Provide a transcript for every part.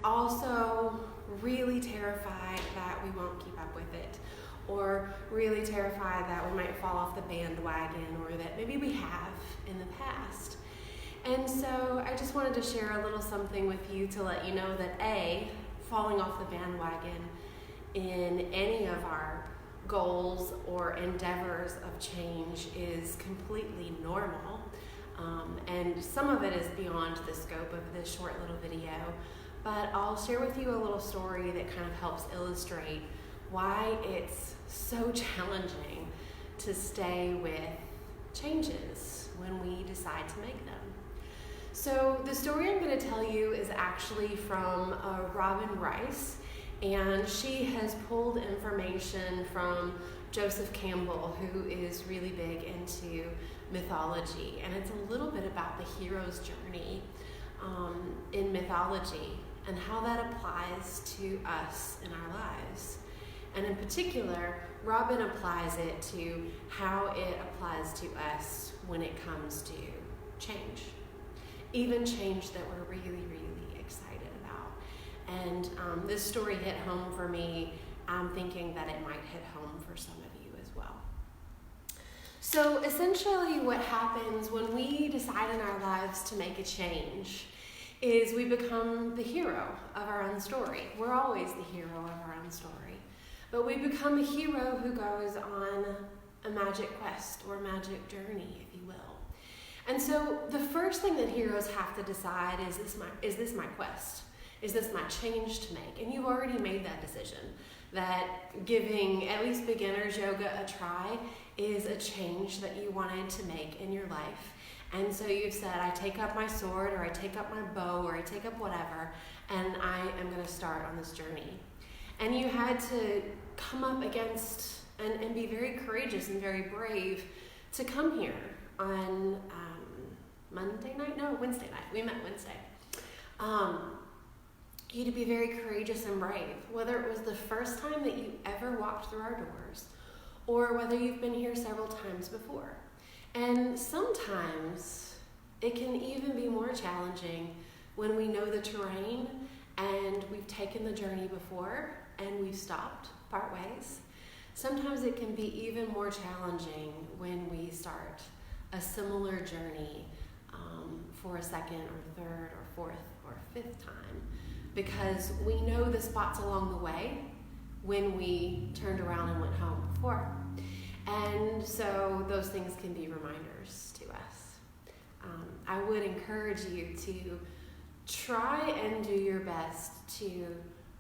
also really terrified that we won't keep up with it, or really terrified that we might fall off the bandwagon, or that maybe we have in the past. And so I just wanted to share a little something with you to let you know that falling off the bandwagon in any of our goals or endeavors of change is completely normal. And some of it is beyond the scope of this short little video, but I'll share with you a little story that kind of helps illustrate why it's so challenging to stay with changes when we decide to make them. So the story I'm going to tell you is actually from Robin Rice, and she has pulled information from Joseph Campbell, who is really big into mythology, and it's a little bit about the hero's journey in mythology and how that applies to us in our lives. And in particular, Robin applies it to how it applies to us when it comes to change. Even change that we're really, really excited about. And this story hit home for me. I'm thinking that it might hit home for some of you as well. So essentially what happens when we decide in our lives to make a change is we become the hero of our own story. We're always the hero of our own story. But we become a hero who goes on a magic quest or magic journey, if you will. And so the first thing that heroes have to decide is this my quest? Is this my change to make? And you've already made that decision, that giving at least beginner's yoga a try is a change that you wanted to make in your life. And so you've said, I take up my sword, or I take up my bow, or I take up whatever, and I am going to start on this journey. And you had to come up against and be very courageous and very brave to come here on Wednesday night. We met Wednesday. You to be very courageous and brave, whether it was the first time that you ever walked through our doors, or whether you've been here several times before. And sometimes it can even be more challenging when we know the terrain and we've taken the journey before and we've stopped part ways. Sometimes it can be even more challenging when we start a similar journey for a second or third or fourth or fifth time, because we know the spots along the way when we turned around and went home before. And so those things can be reminders to us. I would encourage you to try and do your best to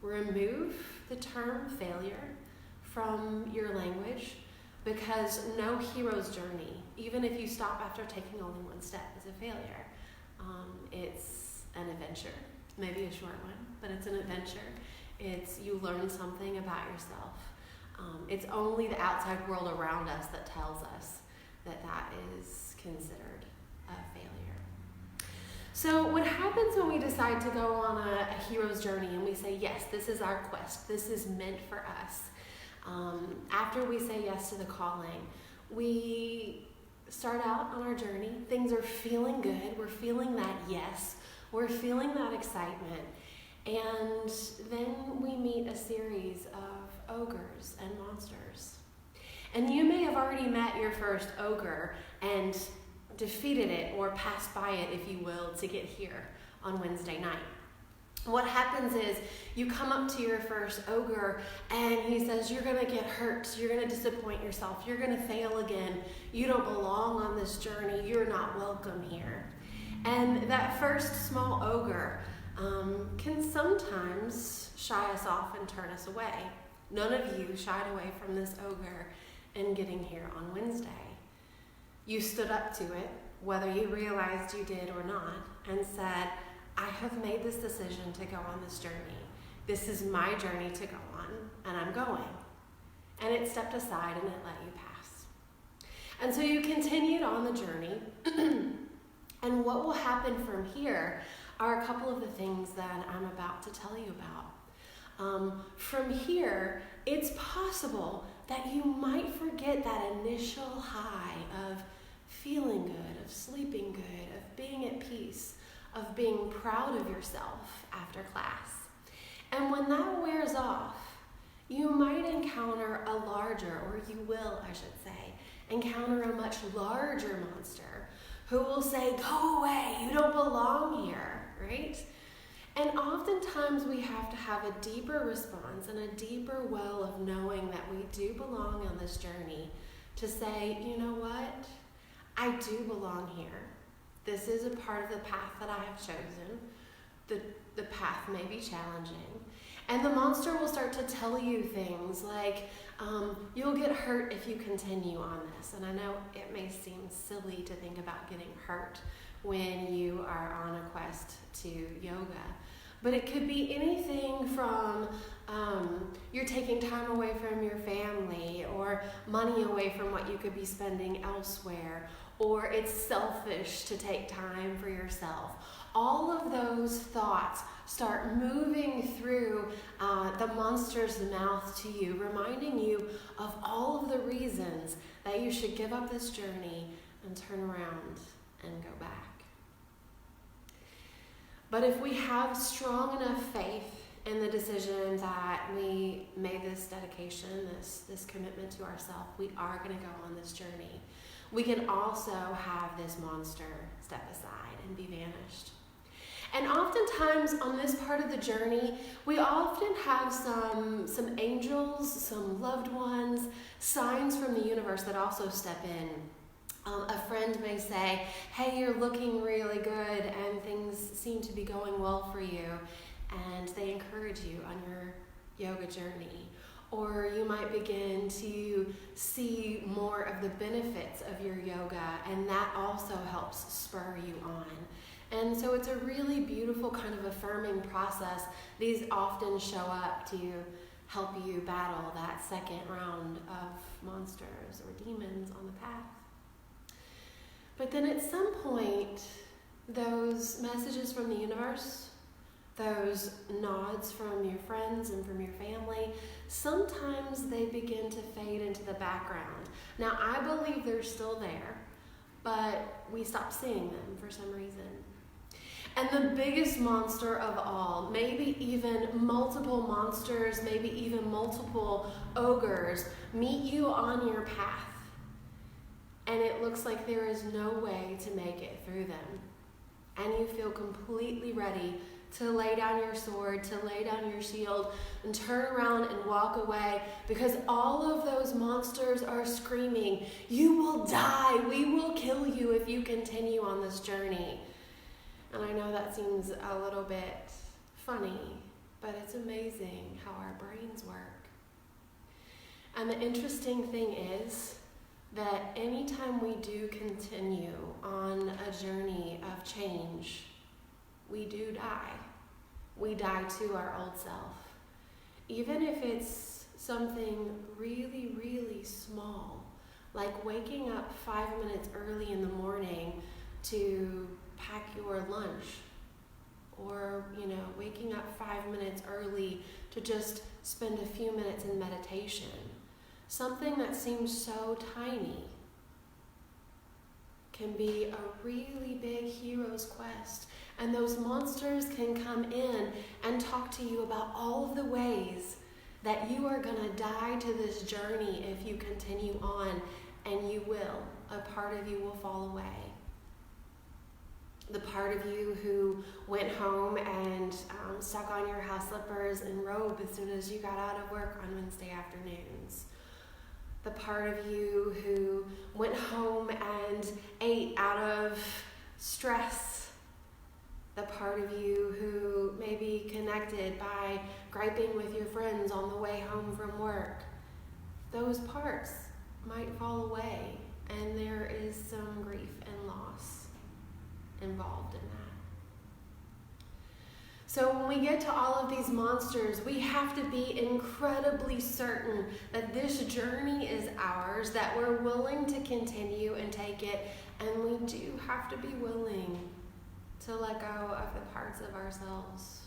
remove the term failure from your language, because no hero's journey, even if you stop after taking only one step, is a failure. It's an adventure, maybe a short one, but it's an adventure. It's you learn something about yourself. It's only the outside world around us that tells us that that is considered a failure. So what happens when we decide to go on a hero's journey and we say, yes, this is our quest, this is meant for us? After we say yes to the calling, we start out on our journey. Things are feeling good. We're feeling that yes. We're feeling that excitement. And then we meet a series of ogres and monsters. And you may have already met your first ogre and defeated it, or passed by it, if you will, to get here on Wednesday night. What happens is you come up to your first ogre and he says, you're going to get hurt, you're going to disappoint yourself, you're going to fail again, you don't belong on this journey, you're not welcome here. And that first small ogre can sometimes shy us off and turn us away. None of you shied away from this ogre in getting here on Wednesday. You stood up to it, whether you realized you did or not, and said, I have made this decision to go on this journey. This is my journey to go on, and I'm going. And it stepped aside and it let you pass. And so you continued on the journey, and what will happen from here are a couple of the things that I'm about to tell you about. From here, it's possible that you might forget that initial high of feeling good, of sleeping good, of being at peace, of being proud of yourself after class. And when that wears off, you might encounter a larger, or you will, I should say, encounter a much larger monster who will say, "Go away, you don't belong here," right? And oftentimes we have to have a deeper response and a deeper well of knowing that we do belong on this journey to say, "You know what? I do belong here. This is a part of the path that I have chosen. The path may be challenging." And the monster will start to tell you things like, you'll get hurt if you continue on this. And I know it may seem silly to think about getting hurt when you are on a quest to yoga. But it could be anything from you're taking time away from your family, or money away from what you could be spending elsewhere, or it's selfish to take time for yourself. All of those thoughts start moving through the monster's mouth to you, reminding you of all of the reasons that you should give up this journey and turn around and go back. But if we have strong enough faith in the decision that we made this dedication, this commitment to ourselves, we are going to go on this journey. We can also have this monster step aside and be vanished. And oftentimes on this part of the journey, we often have some angels, some loved ones, signs from the universe that also step in. A friend may say, "Hey, you're looking really good and things seem to be going well for you," and they encourage you on your yoga journey. Or you might begin to see more of the benefits of your yoga, and that also helps spur you on. And so it's a really beautiful kind of affirming process. These often show up to help you battle that second round of monsters or demons on the path. But then at some point, those messages from the universe, those nods from your friends and from your family, sometimes they begin to fade into the background. Now, I believe they're still there, but we stop seeing them for some reason. And the biggest monster of all, maybe even multiple monsters, maybe even multiple ogres, meet you on your path. And it looks like there is no way to make it through them. And you feel completely ready to lay down your sword, to lay down your shield, and turn around and walk away, because all of those monsters are screaming, "You will die, we will kill you if you continue on this journey." And I know that seems a little bit funny, but it's amazing how our brains work. And the interesting thing is that anytime we do continue on a journey of change, we do die. We die to our old self. Even if it's something really, really small, like waking up 5 minutes early in the morning to pack your lunch, or waking up 5 minutes early to just spend a few minutes in meditation. Something that seems so tiny can be a really big hero's quest. And those monsters can come in and talk to you about all of the ways that you are going to die to this journey if you continue on, and you will. A part of you will fall away. The part of you who went home and stuck on your house slippers and robe as soon as you got out of work on Wednesday afternoons. The part of you who went home and ate out of stress. The part of you who may be connected by griping with your friends on the way home from work. Those parts might fall away, and there is some grief and loss involved in that. So when we get to all of these monsters, we have to be incredibly certain that this journey is ours, that we're willing to continue and take it, and we do have to be willing to let go of the parts of ourselves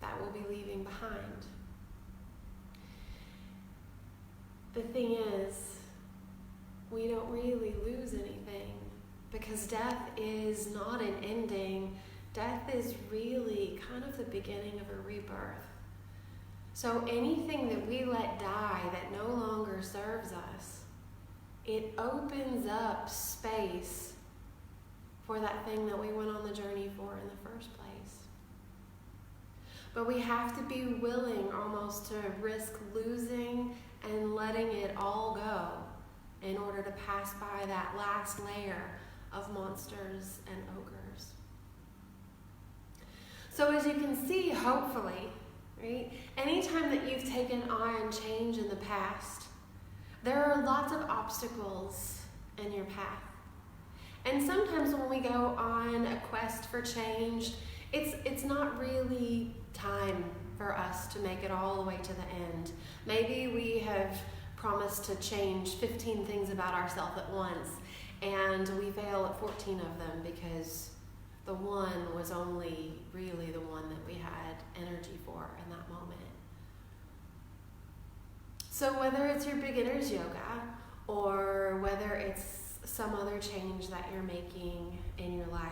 that we'll be leaving behind. The thing is, we don't really lose anything, because death is not an ending death is really kind of the beginning of a rebirth. So anything that we let die that no longer serves us, it opens up space for that thing that we went on the journey for in the first place. But we have to be willing almost to risk losing and letting it all go in order to pass by that last layer of monsters and ogres. So as you can see, hopefully, right, anytime that you've taken on change in the past, there are lots of obstacles in your path. And sometimes when we go on a quest for change, it's not really time for us to make it all the way to the end. Maybe we have promised to change 15 things about ourselves at once, and we fail at 14 of them because the one was only really the one that we had energy for in that moment. So whether it's your beginner's yoga or whether it's some other change that you're making in your life,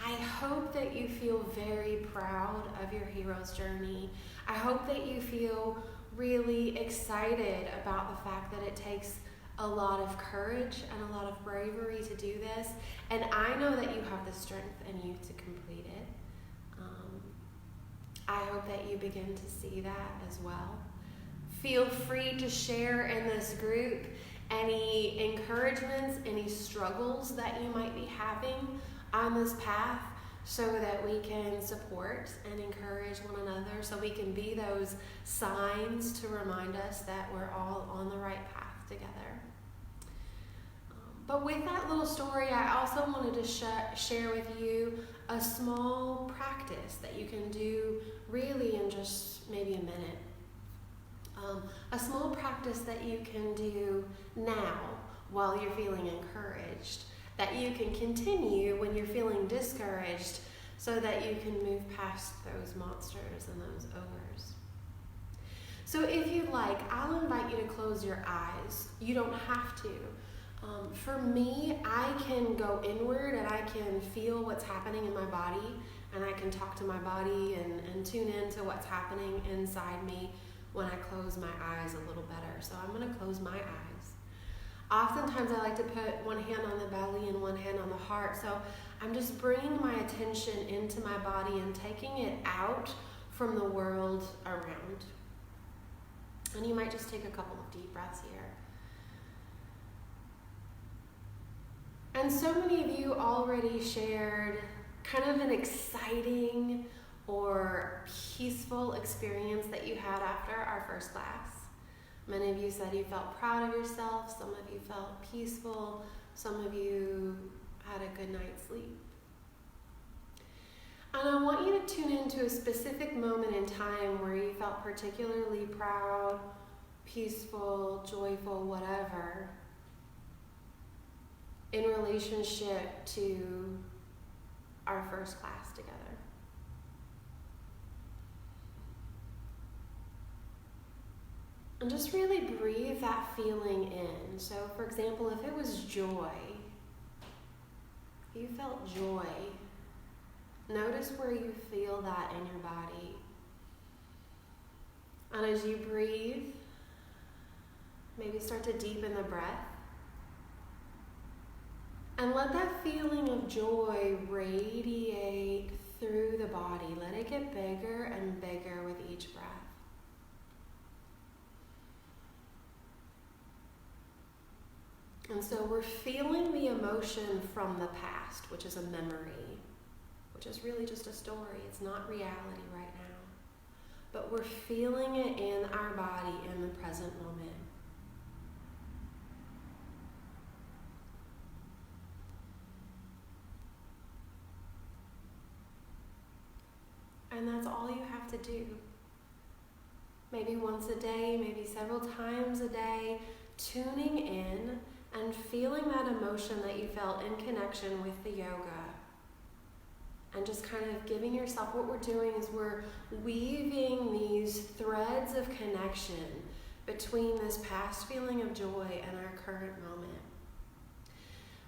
I hope that you feel very proud of your hero's journey. I hope that you feel really excited about the fact that it takes a lot of courage and a lot of bravery to do this. And I know that you have the strength in you to complete it. I hope that you begin to see that as well. Feel free to share in this group any encouragements, any struggles that you might be having on this path so that we can support and encourage one another, so we can be those signs to remind us that we're all on the right path together. But with that little story, I also wanted to share with you a small practice that you can do really in just maybe a minute. A small practice that you can do now while you're feeling encouraged, that you can continue when you're feeling discouraged, so that you can move past those monsters and those ogres. So if you'd like, I'll invite you to close your eyes. You don't have to. For me, I can go inward and I can feel what's happening in my body, and I can talk to my body and tune into what's happening inside me when I close my eyes a little better. So I'm going to close my eyes. Oftentimes I like to put one hand on the belly and one hand on the heart. So I'm just bringing my attention into my body and taking it out from the world around. And you might just take a couple of deep breaths here. And so many of you already shared kind of an exciting or peaceful experience that you had after our first class. Many of you said you felt proud of yourself. Some of you felt peaceful. Some of you had a good night's sleep. And I want you to tune into a specific moment in time where you felt particularly proud, peaceful, joyful, whatever, in relationship to our first class together. And just really breathe that feeling in. So, for example, if it was joy, if you felt joy, notice where you feel that in your body. And as you breathe, maybe start to deepen the breath. And let that feeling of joy radiate through the body. Let it get bigger and bigger with each breath. And so we're feeling the emotion from the past, which is a memory, which is really just a story. It's not reality right now. But we're feeling it in our body in the present moment. And that's all you have to do. Maybe once a day, maybe several times a day, tuning in and feeling that emotion that you felt in connection with the yoga. And just kind of giving yourself, what we're doing is we're weaving these threads of connection between this past feeling of joy and our current moment.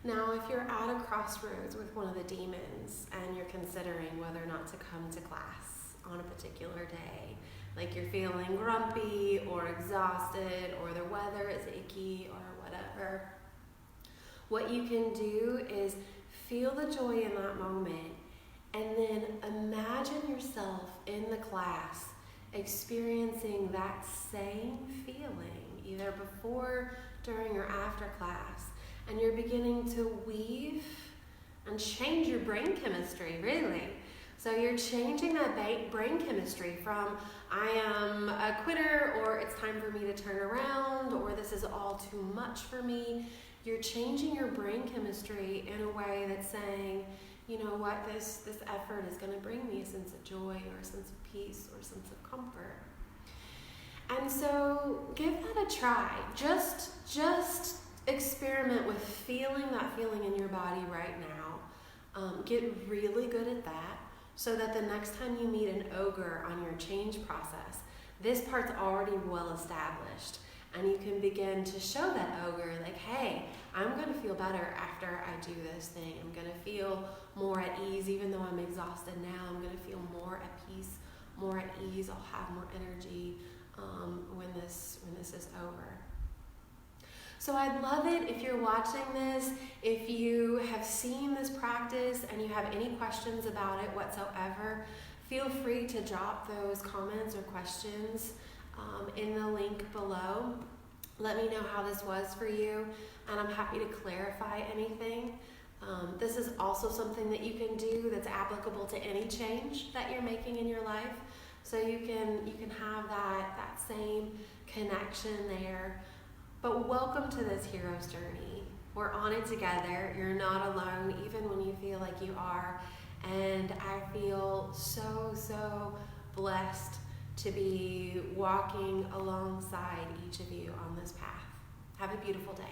Now, if you're at a crossroads with one of the demons and you're considering whether or not to come to class on a particular day, like you're feeling grumpy or exhausted or the weather is icky or whatever, what you can do is feel the joy in that moment and then imagine yourself in the class experiencing that same feeling, either before, during, or after class. And you're beginning to weave and change your brain chemistry, really. So you're changing that brain chemistry from I am a quitter, or it's time for me to turn around, or this is all too much for me. You're changing your brain chemistry in a way that's saying, you know what, this effort is going to bring me a sense of joy or a sense of peace or a sense of comfort. And so give that a try. Just experiment with feeling that feeling in your body right now. Get really good at that so that the next time you meet an ogre on your change process, this part's already well established. And you can begin to show that ogre, like, hey, I'm going to feel better after I do this thing. I'm going to feel more at ease, even though I'm exhausted now. I'm going to feel more at peace, more at ease. I'll have more energy when this is over. So I'd love it if you're watching this, if you have seen this practice and you have any questions about it whatsoever, feel free to drop those comments or questions in the link below. Let me know how this was for you, and I'm happy to clarify anything. This is also something that you can do that's applicable to any change that you're making in your life. So you can have that same connection there. But welcome to this hero's journey. We're on it together. You're not alone, even when you feel like you are. And I feel so blessed to be walking alongside each of you on this path. Have a beautiful day.